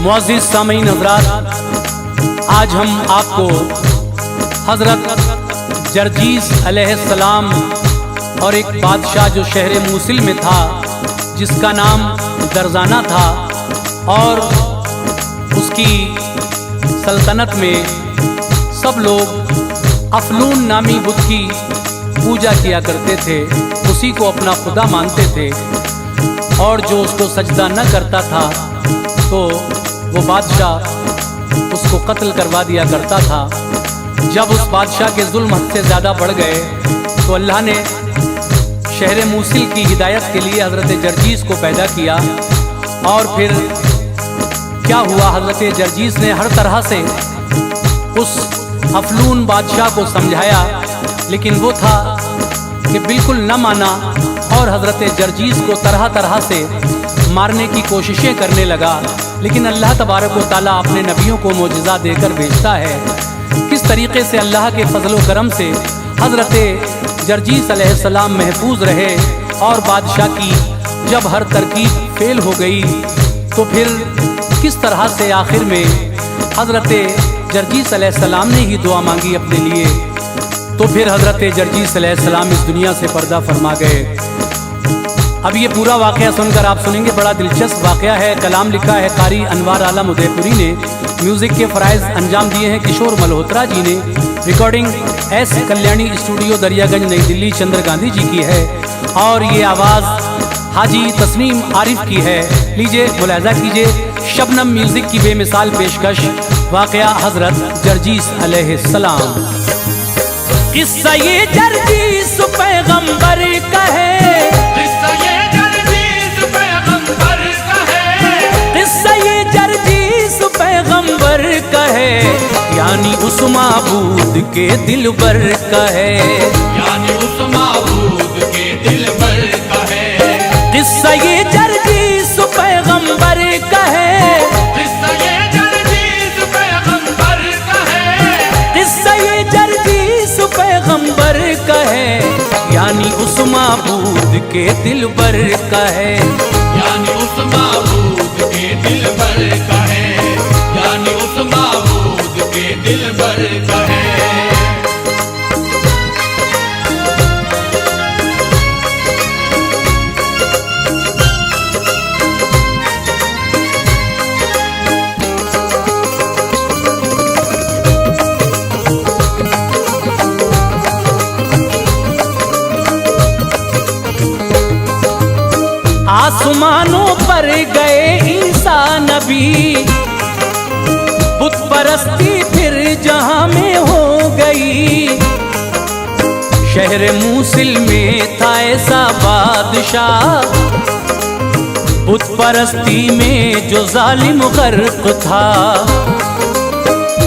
मुअज़्ज़िज़ सामीन हज़रात, आज हम आपको हज़रत जर्जीस अलैहिस्सलाम और एक बादशाह जो शहर मूसिल में था जिसका नाम दरजाना था और उसकी सल्तनत में सब लोग अफलून नामी बुत की पूजा किया करते थे, उसी को अपना खुदा मानते थे और जो उसको सजदा न करता था तो वो बादशाह उसको कत्ल करवा दिया करता था। जब उस बादशाह के जुल्म हद से ज़्यादा बढ़ गए तो अल्लाह ने शहर मूसिल की हिदायत के लिए हज़रत जर्जीस को पैदा किया और फिर क्या हुआ, हज़रत जर्जीस ने हर तरह से उस अफलून बादशाह को समझाया, लेकिन वो था कि बिल्कुल न माना और हज़रत जर्जीस को तरह तरह से मारने की कोशिशें करने लगा। लेकिन अल्लाह तबारक व तआला अपने नबियों को मोजज़ा देकर भेजता है। किस तरीके से अल्लाह के फजल व करम से हज़रत जर्जीस अलैहिस्सलाम महफूज रहे और बादशाह की जब हर तरकीब फेल हो गई तो फिर किस तरह से आखिर में हज़रत जर्जीस अलैहिस्सलाम ने ही दुआ मांगी अपने लिए, तो फिर हज़रत जर्जीस अलैहिस्सलाम इस दुनिया से पर्दा फरमा गए। अब ये पूरा वाक़या सुनकर आप सुनेंगे, बड़ा दिलचस्प वाक़या है। कलाम लिखा है कारी अनवार आलम उदयपुरी ने, म्यूज़िक के फ़राइज़ अंजाम दिए हैं किशोर मल्होत्रा जी ने, recording S Kalyani studio Daryaganj नई दिल्ली चंद्र गांधी जी की है और ये आवाज़ हाजी तस्नीम आरिफ की है। लीजिए मुलाहिज़ा कीजिए शबनम म्यूज़िक की बेमिसाल पेशकश, वाक़या हज़रत जर्जीस अलैहिस्सलाम। किस्सा ये जर्जीस पैगंबर का है, किस्सा ये जर्जीस पैगंबर का है, किस्सा ये जर्जीस पैगंबर का है, यानी उस माबूद के दिलबर का है, यानी उस माबूद के दिलबर का है। किस्सा ये जर्जीस पैगंबर का है, किस्सा ये जर्जीस पैगंबर का है, किस्सा ये जर्जीस पैगंबर का है, यानी उस माबूद के दिलबर का है, यानी उस माबूद के दिलबर का है, यानी उस माबूद के दिलबर का है। आसमानों पर गए ईसा नबी, बुत परस्ती फिर जहां में हो गई। शहर मूसिल में था ऐसा बादशाह, बुत परस्ती में जो जालिम गर्क था।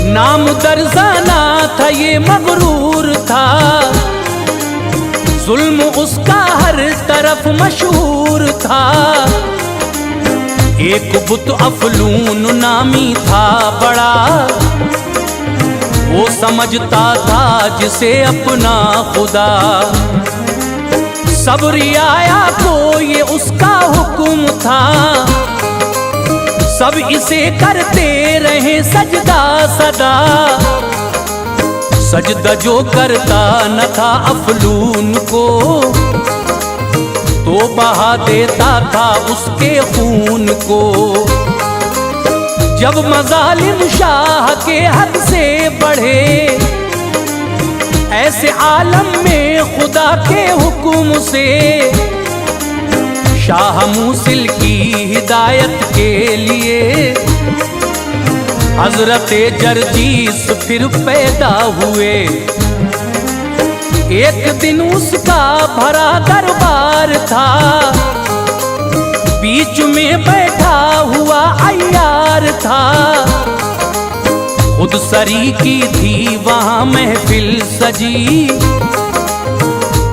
नाम दरजाना था, ये मगरूर था, जुल्म उसका हर तरफ मशहूर था। एक बुत अफलून नामी था बड़ा, वो समझता था जिसे अपना खुदा। सब रियाया को ये उसका हुक्म था, सब इसे करते रहे सजदा सदा। सजदा जो करता न था अफलून को, तो बहा देता था उसके खून को। जब मजालिम शाह के हद से बढ़े, ऐसे आलम में खुदा के हुक्म से, शाह मूसिल की हिदायत के लिए हज़रत जर्जीस फिर पैदा हुए। एक दिन उसका भरा दरबार था, बीच में बैठा हुआ अय्यार था। खुद सरी की थी वहाँ महफिल सजी,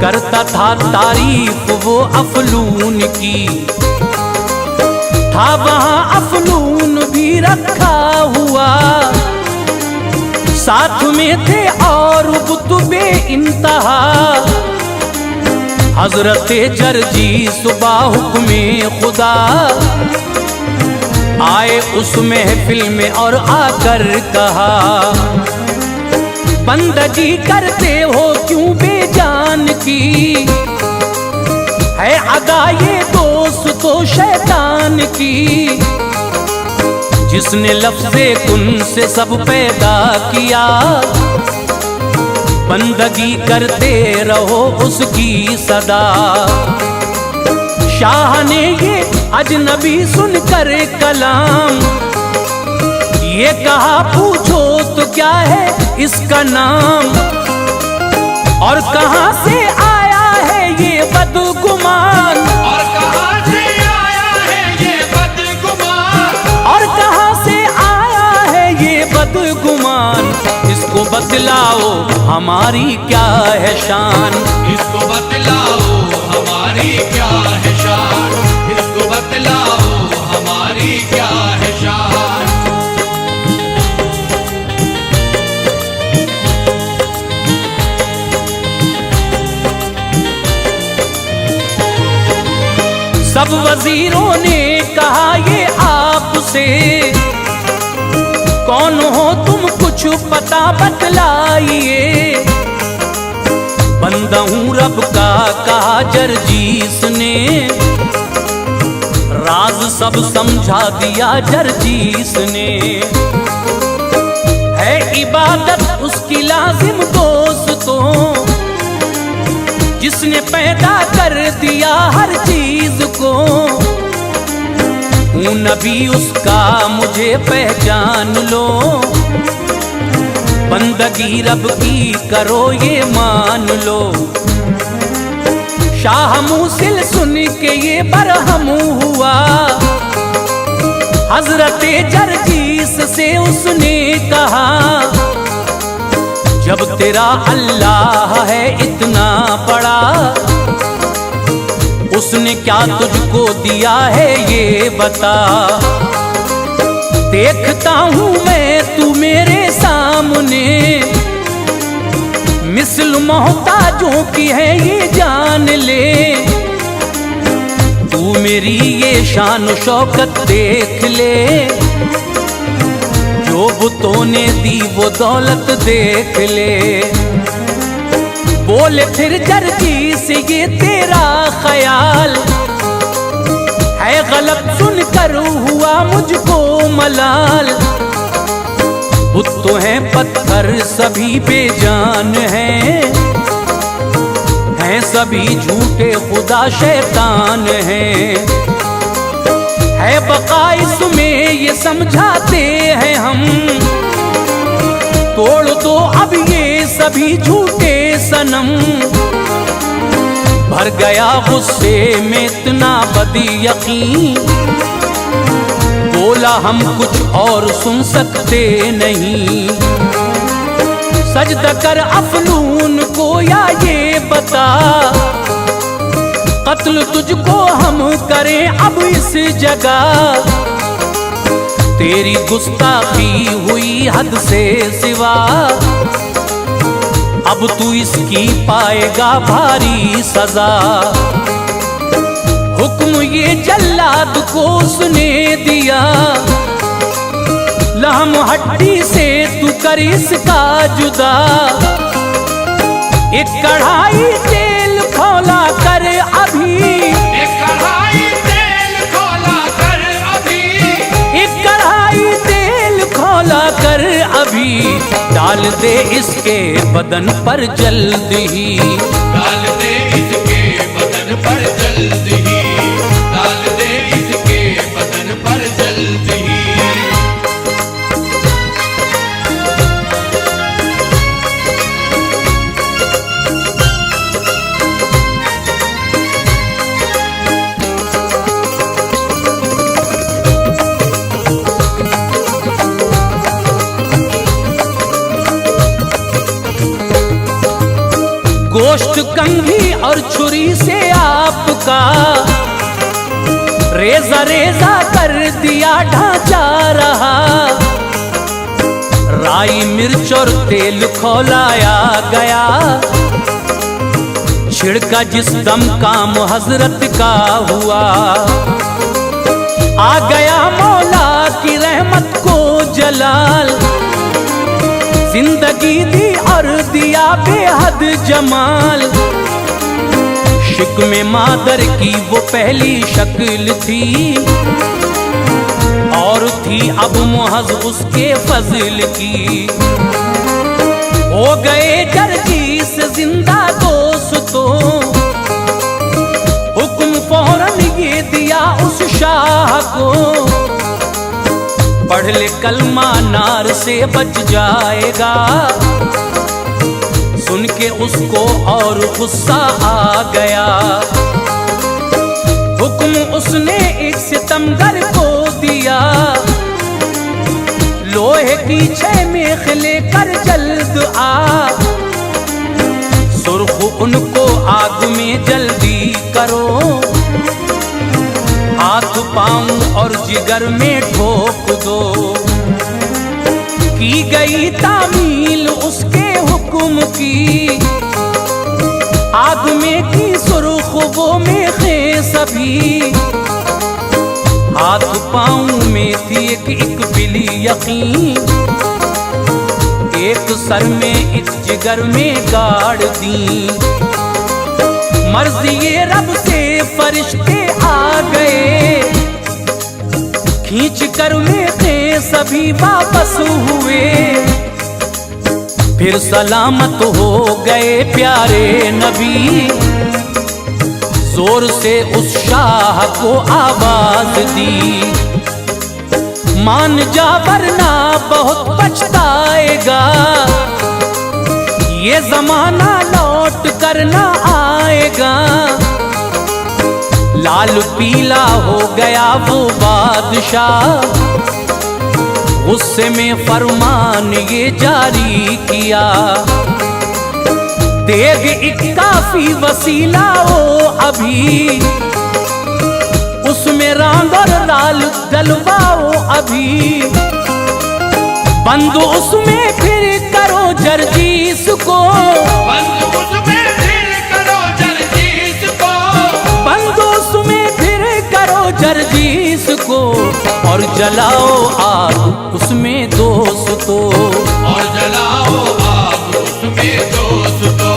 करता था तारीफ वो अफलून की। था वहां अफलून भी रखा हुआ, साथ में थे और कुतुबे इंतहा। हजरत जर्जी सुबह हुक्मे खुदा आए उस महफिल में और आकर कहा, बंदगी करते हो क्यों बेजान की, है अदा ये दोस्त तो शैतान की। जिसने लफ्ज़े कुन से सब पैदा किया, बंदगी करते रहो उसकी सदा। शाह ने ये अजनबी सुनकर कलाम, ये कहा पूछो तो क्या है इसका नाम, और कहाँ से आया है ये बदगुमान, और कहाँ से आया है ये बदगुमान, और कहाँ से आया है ये बदगुमान। इसको बतलाओ हमारी क्या है शान, इसको बतलाओ हमारी क्या है शान, इसको बतलाओ हमारी क्या है शान। सब वजीरों ने कहा ये आपसे, कौन हो तुम कुछ पता बतलाइए। बंदा हूँ रब का कहा जर्जीस ने, राज सब समझा दिया जर्जीस ने। है इबादत उसकी लाजिम दोस्तों, जिसने पैदा कर दिया हर चीज को। हूँ नबी उसका मुझे पहचान लो, बंदगी रब की करो ये मान लो। शाह मूसिल सुन के ये बरहम हुआ, हजरत जर्जीस से उसने कहा, जब तेरा अल्लाह है इतना बड़ा, उसने क्या तुझको दिया है ये बता। देखता हूँ मैं तू मेरे सामने, मिसल मोहताजों की है ये जान ले। तू मेरी ये शान शौकत देख ले, जो बुतों ने दी वो दौलत देख ले। बोले फिर जर्जी से ये तेरा ख्याल है गलत, सुनकर हुआ मुझको मलाल। बुत तो हैं पत्थर सभी बेजान हैं सभी झूठे खुदा शैतान हैं। है बका इसमें ये समझाते हैं हम, तोड़ दो अब ये सभी झूठे सनम। भर गया गुस्से में इतना बदी यकीन, बोला हम कुछ और सुन सकते नहीं। सजदा कर अफलून को या ये बता, कत्ल तुझको हम करें अब इस जगह। तेरी गुस्ताखी हुई हद से सिवा, अब तू इसकी पाएगा भारी सजा। हुक्म ये जल्लाद को उसने दिया, लहम हड्डी से तू कर इसका जुदा। एक कढ़ाई तेल खौला कर अभी, एक कढ़ाई तेल खौला कर अभी, एक कढ़ाई तेल खौला कर अभी। डाल दे इसके बदन पर जल्द ही, डाल दे इसके बदन पर जल्द ही, डाल दे इसके बदन पर जल्द ही। गोश्त कंघी और छुरी से आपका रेजा रेजा कर दिया ढांचा रहा। राई मिर्च और तेल खौलाया गया, छिड़का जिस दम काम हजरत का हुआ। आ गया मौला की रहमत को जलाल, जिंदगी दी और दिया बेहद जमाल। शिक में मादर की वो पहली शक्ल थी, और थी अब मुहज उसके फजल की। हो गए जर्जीस जिंदा दोस्तों, हुक्म फौरन ये दिया उस शाह को, पढ़ ले कलमा नार से बच जाएगा। सुन के उसको और गुस्सा आ गया, हुक्म उसने एक सितमगर को दिया। लोहे की 6 मेख लेकर जल्द आ, सुर्ख उनको आग में जल्दी करो। हाथ पांव और जिगर में ठोक दो, की गई तामील उसके हुक्म की। आग में की सुर्ख वो मेखे सभी, हाथ पांव में थी एक बिली यकीन। एक सर में एक जिगर में गाड़ दी, मर्जी ये रब से फरिश्ते आ गए। खींच कर मेखे सभी वापस हुए, फिर सलामत हो गए प्यारे नबी। जोर से उस शाह को आवाज दी, मान जा वरना बहुत पछताएगा। ये जमाना लौट कर ना आएगा। लाल पीला हो गया वो बादशाह, गुस्से में फरमान ये जारी किया। देग एक काफी वसीला हो अभी, उसमें रांग और लाल डलवाओ अभी। बंद उसमें फिर करो जर्जीस को, बंद उसमें फिर करो जर्जीस को, बंद उसमें फिर करो जर्जीस को। और जलाओ आग उसमें दोस्तों, और जलाओ आग उसमें दोस्तों,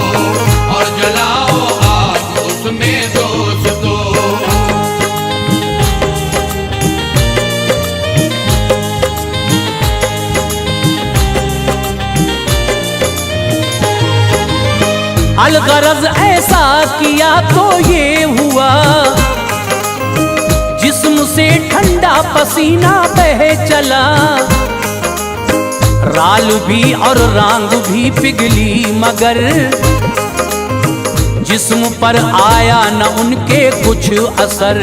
और जलाओ आग उसमें दोस्तों। अलगरज ऐसा किया तो ये हुआ, जिस्म से ठंडा पसीना बह चला। राल भी और रांग भी पिघली, मगर जिस्म पर आया न उनके कुछ असर।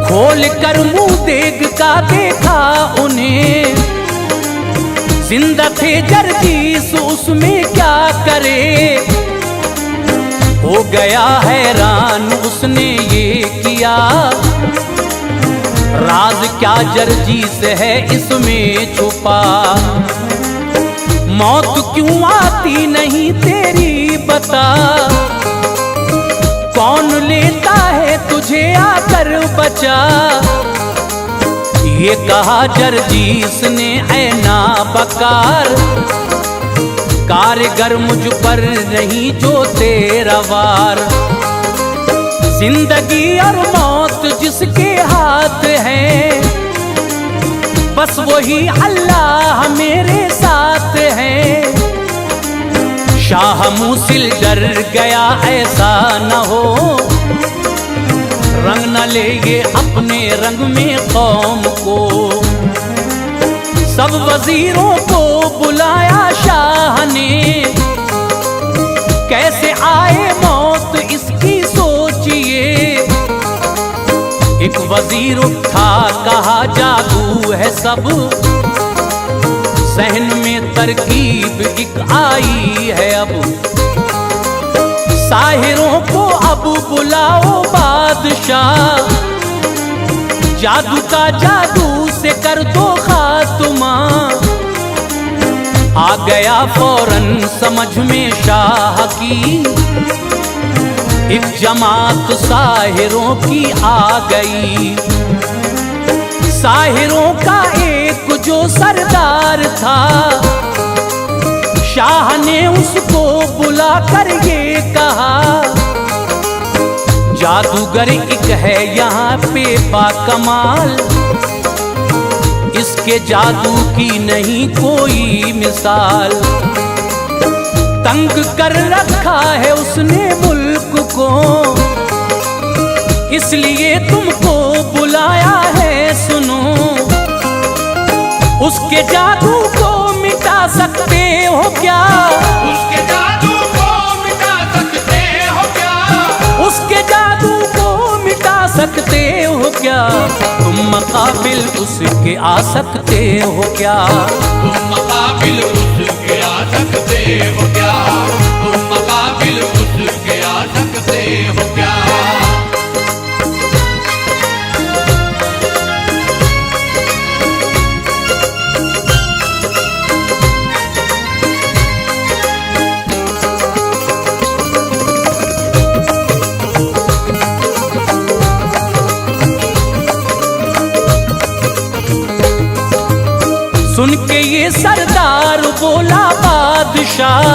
खोल कर मुंह देग का देखा उन्हें, जिंदा थे जर्जीस उसमें क्या करे। हो गया हैरान उसने ये किया, राज क्या जर्जीस है इसमें छुपा। मौत क्यों आती नहीं तेरी बता, कौन लेता है तुझे आकर बचा। ये कहा जर्जीस ने ऐ नाबकार, कारीगर मुझ पर नहीं जो तेरा वार। जिंदगी और मौत जिसके हाथ है, बस वही अल्लाह मेरे साथ है। शाह मूसिल डर गया ऐसा न हो, रंग न ले ये अपने रंग में कौम को। सब वजीरों को बुलाया शाह ने, कैसे आए मौत इसकी सोचिए। एक वजीर उठा कहा जादू है सब, सहन में तरकीब एक आई है अब। साहिरों को अब बुलाओ बादशाह, जादू का जादू से कर दो खात्मा। आ गया फौरन समझ में शाह की, एक जमात साहिरों की आ गई। साहिरों का एक जो सरदार था, शाह ने उसको बुला कर ये कहा, जादूगर एक है यहाँ पे बाकमाल, इसके जादू की नहीं कोई मिसाल। तंग कर रखा है उसने मुल्क को, इसलिए तुमको बुलाया है सुनो। उसके जादू को मिटा सकते हो क्या? उसके जादू को मिटा सकते हो क्या? उसके जादू को मिटा सकते हो क्या? तुम मुकाबिल उसके आ सकते हो क्या? तुम मुकाबिल उसके आ सकते हो क्या? तुम मुकाबिल उसके आ सकते हो क्या? सुन के ये सरदार बोला बादशाह,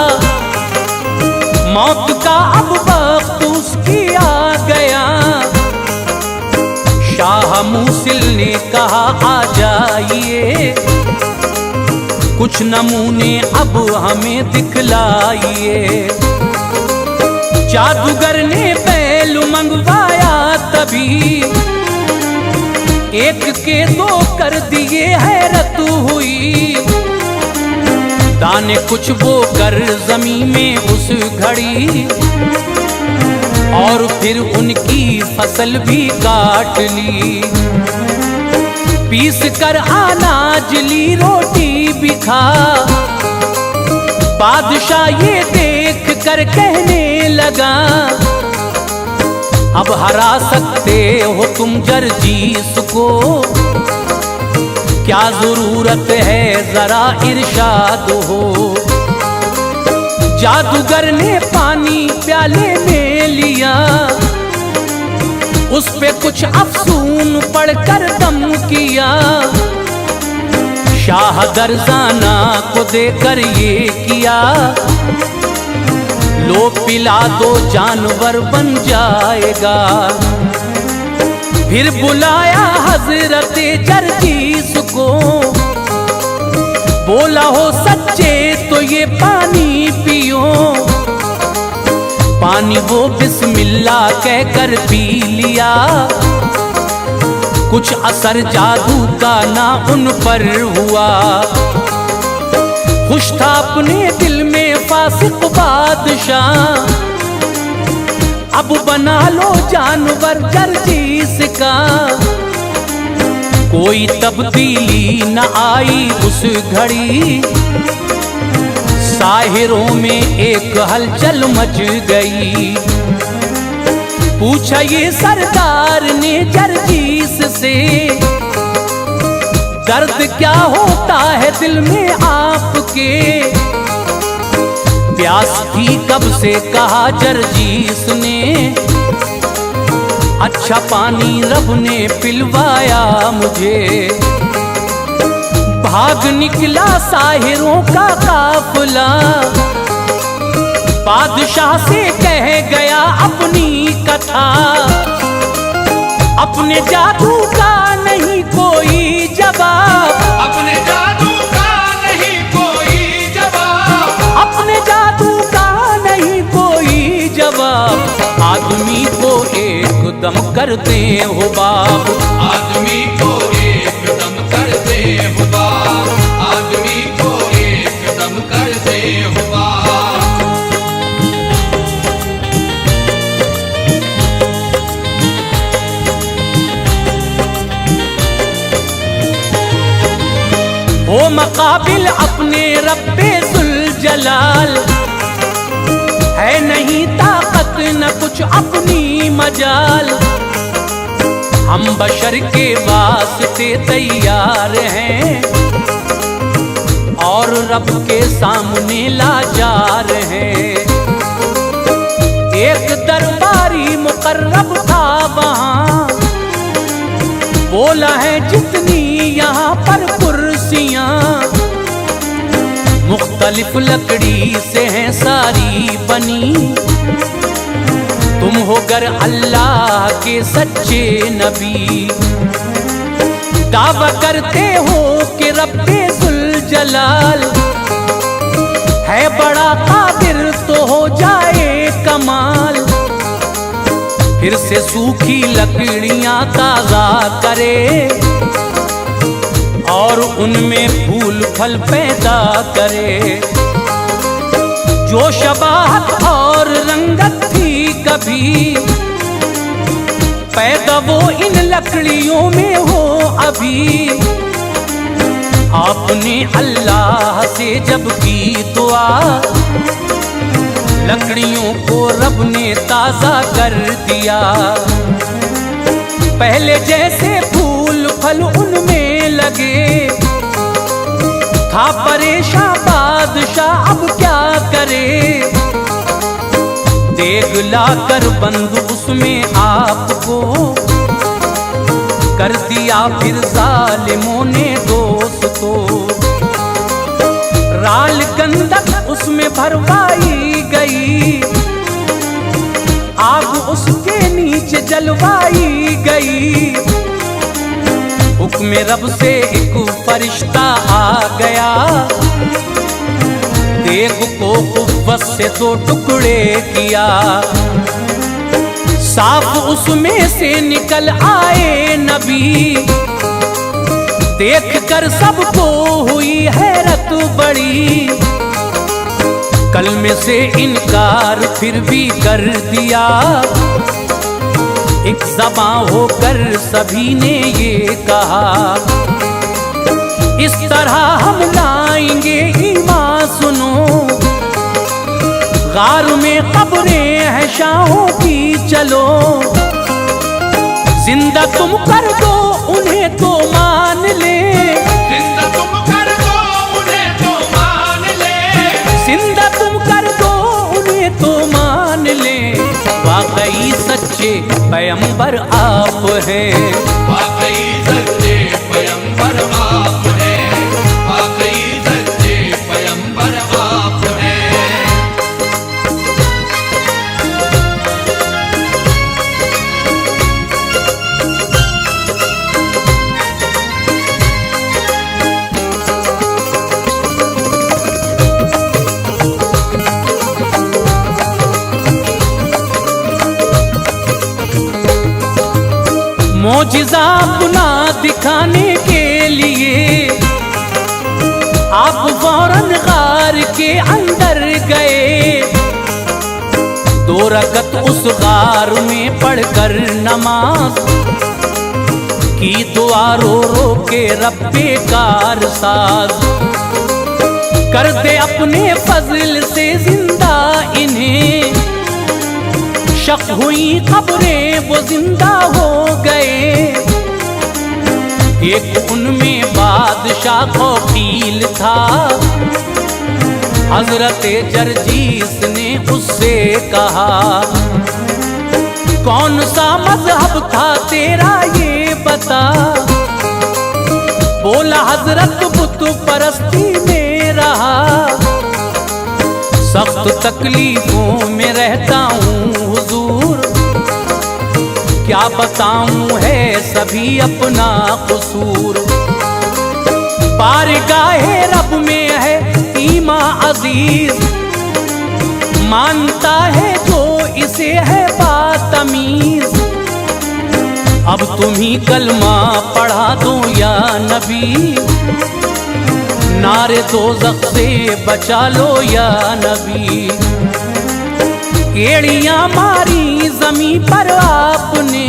मौत का अब वक्त उसकी आ गया। शाह मूसिल ने कहा आ जाइए, कुछ नमूने अब हमें दिखलाइए। जादूगर ने पहलू मंगवाया तभी, एक के दो कर दिए हैरत हुई। दाने कुछ बो कर जमीन में उस घड़ी, और फिर उनकी फसल भी काट ली। पीस कर अनाज ली, रोटी भी खा। बादशाह ये देख कर कहने लगा, अब हरा सकते हो तुम जरजीस को, क्या जरूरत है जरा इरशाद हो। जादूगर ने पानी प्याले में लिया, उस पे कुछ अफसून पढ़कर दम किया। शाह दरजाना को देकर ये किया, लो पिला दो जानवर बन जाएगा। फिर बुलाया हजरत जरजीस को, बोला हो सच्चे तो ये पानी पियो। पानी वो बिस्मिल्लाह कहकर पी लिया, कुछ असर जादू का ना उन पर हुआ। खुश था अपने दिल में फासिक बादशाह, अब बना लो जानवर जरजीस का। कोई तब्दीली न आई उस घड़ी, साहिरों में एक हलचल मच गई। पूछा ये सरदार ने जरजीस से, दर्द क्या होता है दिल में आपके। प्यास थी कब से कहा जरजीस ने, अच्छा पानी रब ने पिलवाया मुझे। भाग निकला साहिरों का काफिला, बादशाह से कह गया अपनी कथा। अपने जादू का नहीं कोई जवाब, अपने जादू का नहीं कोई जवाब, अपने जादू का नहीं कोई जवाब। आदमी को एकदम करते हो बाप, आदमी को एकदम करते हो बाप, आदमी को एकदम करते हो बाप। हो मकाबिल अपने रब्बे जुल जलाल, है नहीं ताकत न कुछ अपनी मजाल, हम बशर के वास्ते तैयार हैं और रब के सामने लाचार हैं। एक दरबारी मुकर्रब था वहाँ, बोला है जितनी यहाँ पर कुर्सियाँ मुख्तलिफ लकड़ी से हैं सारी बनी, तुम हो गर अल्लाह के सच्चे नबी, दावा करते हो कि रब्बे जुल जलाल है बड़ा कादिर तो हो जाए कमाल, फिर से सूखी लकड़ियां ताजा करे और उनमें फूल फल पैदा करे। जो शबाहत और रंगत थी कभी पैदा वो इन लकड़ियों में हो अभी, आपने अल्लाह से जब की दुआ लकड़ियों को रब ने ताजा कर दिया। पहले जैसे फूल फल उनमें लगे, था परेशान बादशाह अब क्या करे, देख लाकर बंद उसमें आपको कर दिया फिर जालिमों ने दोस्तों। राल गंधक उसमें भरवाई गई, आग उसके नीचे जलवाई गई, हुक्म रब से एक फरिश्ता आ गया, देग को कुव्वत से दो टुकड़े किया, साफ उसमें से निकल आए नबी, देख कर सबको हुई हैरत बड़ी, कलमे से इनकार फिर भी कर दिया, एक ज़बां होकर सभी ने ये कहा, इस तरह हम लाएंगे ईमान सुनो, गार में कब्रें हैं शाहों की चलो, जिंदा तुम कर दो उन्हें तो मान ले, जिंदा तुम कर दो उन्हें तो मान ले, जिंदा तुम कर दो उन्हें तो मान ले, वाकई सच्चे पैगंबर आप हैं, वाकई सच्चे पैगंबर आप हैं, वाकई सच्चे पैगंबर आप हैं। मौजिज़ा अपना दिखाने के लिए आप फौरन गार के अंदर गए, 2 रकत उस गार में पढ़कर नमाज की दुआ रो रो के रब्बे कार साज, कर दे अपने फजल से जिंदा इन्हें, शक हुई खबरें वो जिंदा हो गए, एक उनमें बादशाह खौफील था, हजरत जरजीस ने उससे कहा, कौन सा मजहब था तेरा ये बता, बोला हजरत बुत परस्ती में रहा, सख्त तकलीफों में रहता हूँ हुजूर, क्या बताऊं है सभी अपना कसूर, बारगाहे रब में है ईमान अजीज, मानता है जो इसे है बातमीज, अब तुम ही कलमा पढ़ा दो या नबी, नारे दोज़ख से बचा लो या नबी, एड़ियां मारी जमीन पर आपने,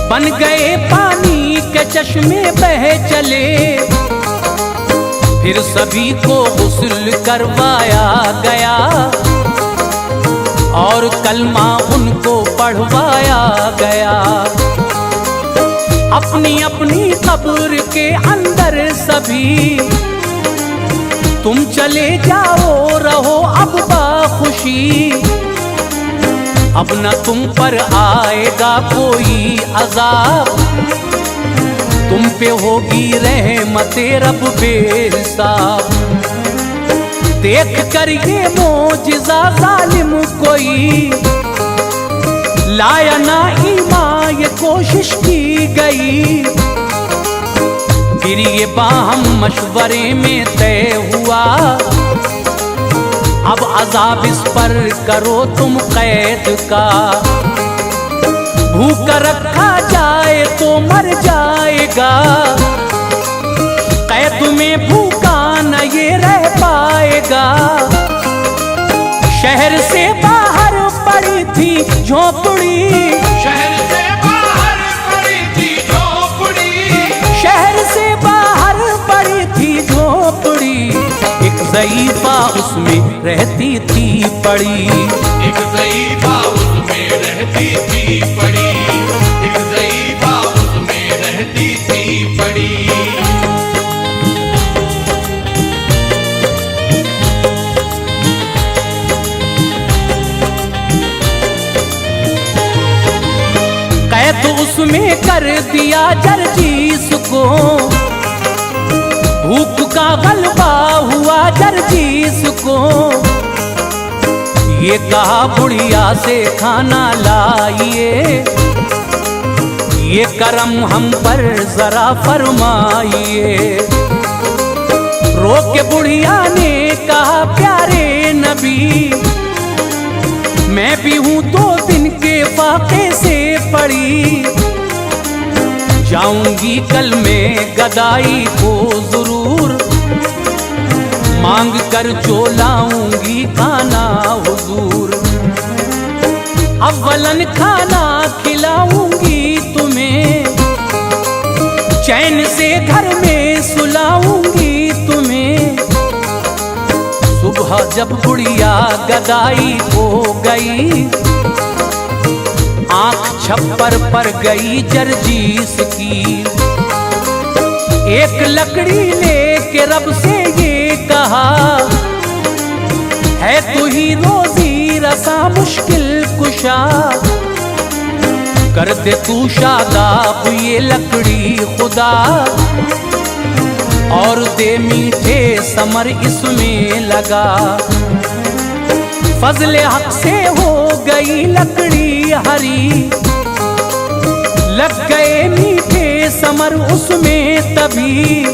बन गए पानी के चश्मे बह चले, फिर सभी को गुस्ल करवाया गया कलमा उनको पढ़वाया गया। अपनी अपनी कब्र के अंदर सभी तुम चले जाओ, रहो अब बाखुशी। अब न तुम पर आएगा कोई अजाब, तुम पे होगी रहमते रब बेहिसाब। देख कर ये मोजिज़ा जालिम कोई लाया ना ईमान, ये कोशिश की गई। फिर ये बाहम मशवरे में तय हुआ, अब अजाब इस पर करो तुम कैद का। भूख रखा जाए तो मर जाएगा, कैद में भूखा न ये रह पाएगा। शहर से बाहर पड़ी थी झोपड़ी, शहर से बाहर पड़ी थी झोपड़ी, शहर से बाहर पड़ी थी झोपड़ी। एक ज़ईफ़ा उसमें रहती थी पड़ी, एक ज़ईफ़ा उसमें रहती थी पड़ी, एक ज़ईफ़ा उसमें रहती थी पड़ी। कैद उसमें कर दिया जर्जीस को, भूख का गलबा हुआ जर्जीस को। ये कहा बुढ़िया से खाना लाइए, ये करम हम पर जरा फरमाइए। रोक के बुढ़िया ने कहा प्यारे नबी, मैं भी हूँ 2 दिन के फाके से पड़ी। जाऊंगी कल मैं गदाई को जरूर, मांग कर जो लाऊंगी खाना हुजूर। अव्वलन खाना खिलाऊंगी तुम्हें, चैन से घर में सुलाऊंगी तुम्हें। सुबह जब बुढ़िया गदाई हो गई, आंख छप्पर पर गई जर्जीस की। एक लकड़ी लेके रब से ये कहा, है तू ही रोजी रसा मुश्किल कुशा। कर दे तू शादाब ये लकड़ी खुदा, और दे मीठे समर इसमें लगा। फजले हक से हो गई लकड़ी हरी, लग गए मीठे समर उसमें तभी।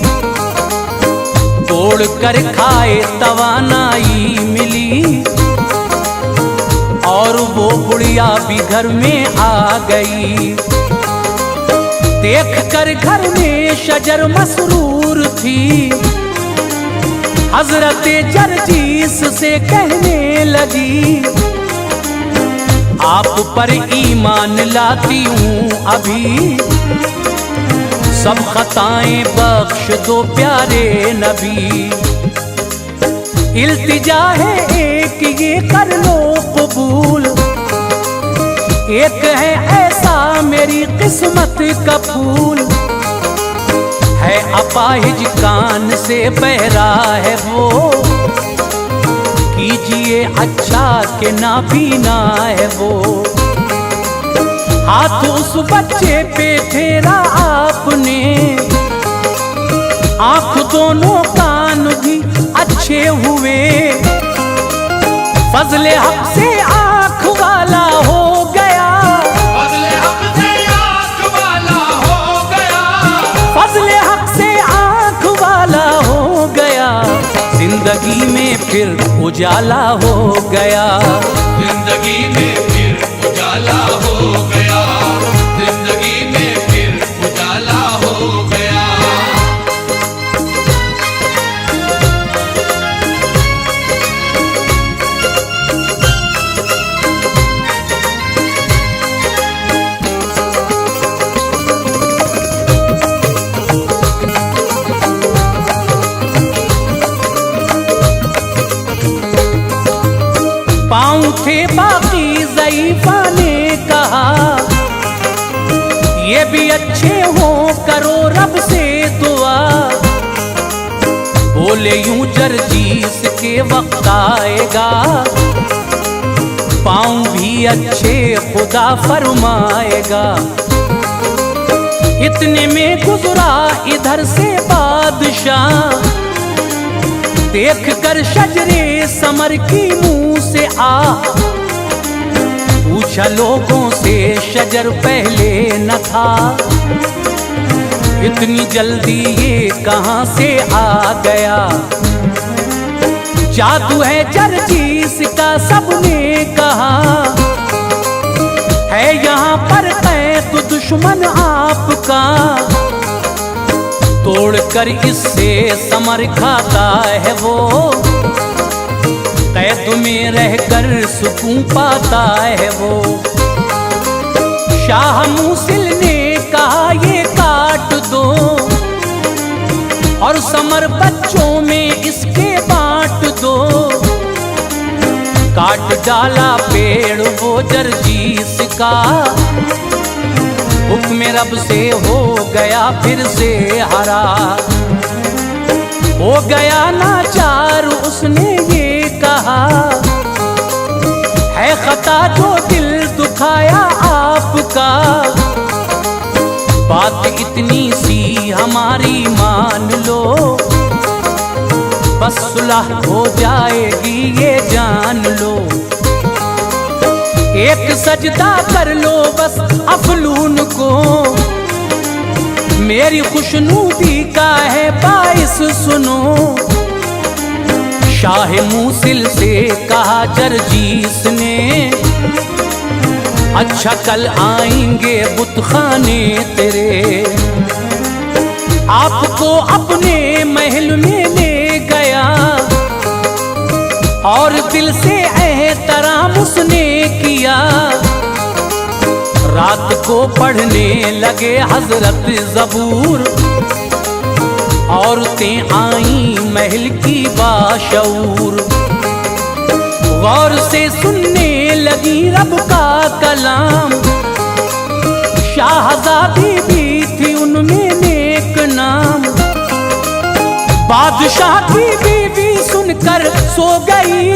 तोड़ कर खाए तवानाई मिली, और वो बुढ़िया भी घर में आ गई। देख कर घर में शजर मसरूर थी, हजरत जर्जीस से कहने लगी, आप पर ईमान लाती हूँ अभी। सब खताएं बख्श दो प्यारे नबी। इल्तिजा है एक ये कर लो कबूल, एक है ऐसा मेरी किस्मत का फूल। है अपाहिज कान से बहरा है वो, कीजिए अच्छा के नाबीना है वो। हाथ उस बच्चे पे फेरा आपने, आंख दोनों कान भी अच्छे हुए। फजले हक से आंख वाला हो गया, फजले हक से आंख वाला हो गया, फजले हक से आंख वाला हो गया। जिंदगी में फिर उजाला हो गया, जिंदगी में फिर उजाला हो गया, जिंदगी में फिर उजाला हो गया। पाँव थे बाकी ज़ईफ़ा ने कहा, ये भी अच्छे हो करो रब से दुआ। बोले यूं जरजीस के वक्त आएगा, पाँव भी अच्छे खुदा फरमाएगा। इतने में गुजरा इधर से बादशाह, देख कर शजरे समर की मुंह से आ। पूछा लोगों से शजर पहले न था, इतनी जल्दी ये कहां से आ गया। जादू है जरजीस का सबने कहा, है यहाँ पर कैद दुश्मन आपका। तोड़कर इससे समर खाता है वो, कैद में रहकर सुकून पाता है वो। शाह मूसिल ने कहा ये काट दो, और समर बच्चों में इसके बांट दो। काट डाला पेड़ वो जरजीस का, हुक्म रब से हो गया फिर से हरा। हो गया नाचार उसने ये कहा, है खता जो दिल दुखाया आपका। बात इतनी सी हमारी मान लो, बस सुलह हो जाएगी ये जान लो। एक सजदा कर लो बस अफलून को, मेरी खुशनूदी का है बाइस सुनो। शाह मूसिल से कहा जरजीस ने, अच्छा कल आएंगे बुतखाने तेरे। आपको अपने महल में ले गया, और दिल से एहतराम उसने किया। रात को पढ़ने लगे हजरत ज़बूर, औरतें आई महल की बाशऊर। गौर से सुनने लगी रब का कलाम, शाहज़ादी भी थी उनमें नेक नाम। बादशाह की बीवी सुनकर सो गई,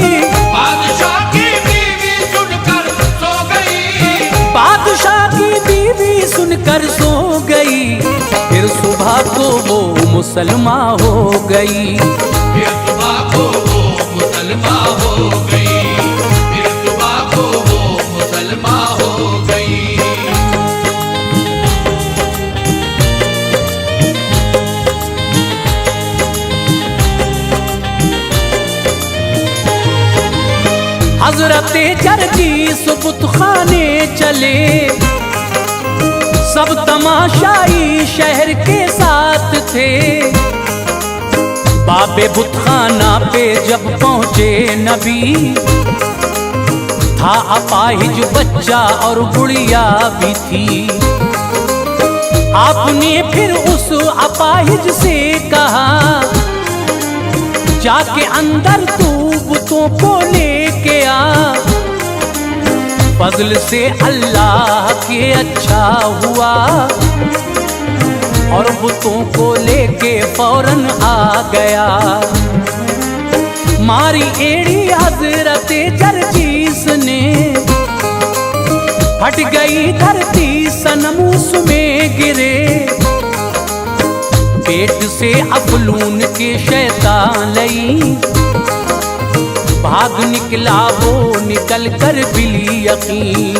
बादशाह की बीवी सुनकर सो गई, बादशाह की बीवी सुनकर सो गई। फिर सुबह को वो मुसलमान हो गई, फिर सुबह को वो मुसलमान हो गई, फिर सुबह को वो मुसलमान हो गई। हजरत जरजीस बुतखाने चले, सब तमाशाई शहर के साथ थे। बाबे बुतखाना पे जब पहुंचे नबी, था अपाहिज बच्चा और गुड़िया भी थी। आपने फिर उस अपाहिज से कहा, जाके अंदर तू बुतों को लेके आ। फजल से अल्लाह के अच्छा हुआ, और बुतों को लेके फौरन आ गया। मारी एड़ी हजरत जरजीस ने, फट गई धरती सनम उसमें गिरे। पेट से अफलून के शैतान लई, भाग निकला वो निकल कर बिली यकीन।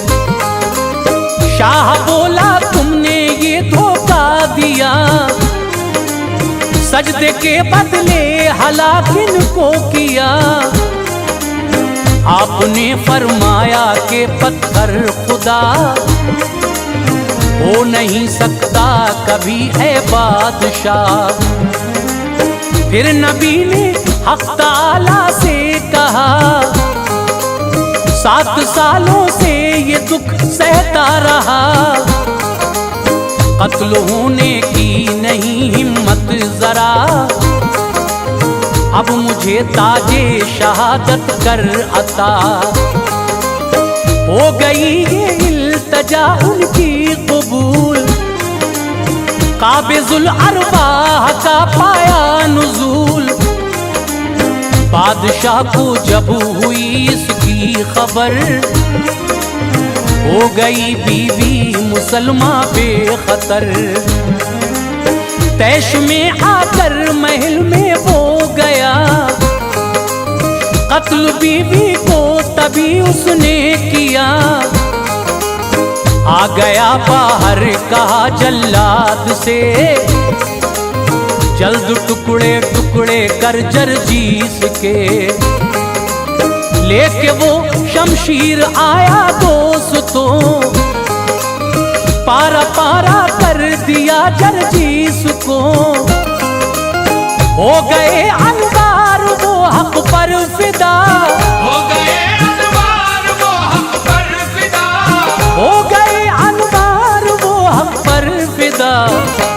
शाह बोला तुमने ये धोखा दिया, सजदे के बदले हलाक इनको किया। आपने फरमाया के पत्थर खुदा हो नहीं सकता कभी है बादशाह। फिर नबी ने हक ताला से कहा, 7 सालों से ये दुख सहता रहा। कत्ल होने की नहीं हिम्मत जरा, अब मुझे ताजे शहादत कर अता। हो गई ये इल्तजा उनकी कबूल, काबिजुल अरवाह का पाया नुजूल। बादशाह को जब हुई इसकी खबर, हो गई बीवी मुसलमा बेखतर। तैश में आकर महल में वो गया, कत्ल बीवी को तभी उसने किया। आ गया बाहर कहा जल्लाद से, जल्द टुकड़े टुकड़े कर जर्जीस के। लेके वो शमशीर आया दोस्तों, पारा पारा कर दिया जर्जीस को। हो गए अनवार वो हक पर फिदा, हो गए अनवार वो हक पर फिदा, हो गए अनवार वो हक पर फिदा।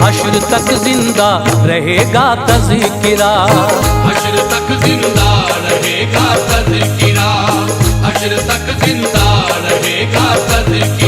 हश्र तक जिंदा रहेगा तज़किरा, हश्र तक जिंदा रहेगा तज़किरा, हश्र तक जिंदा रहेगा तज़किरा।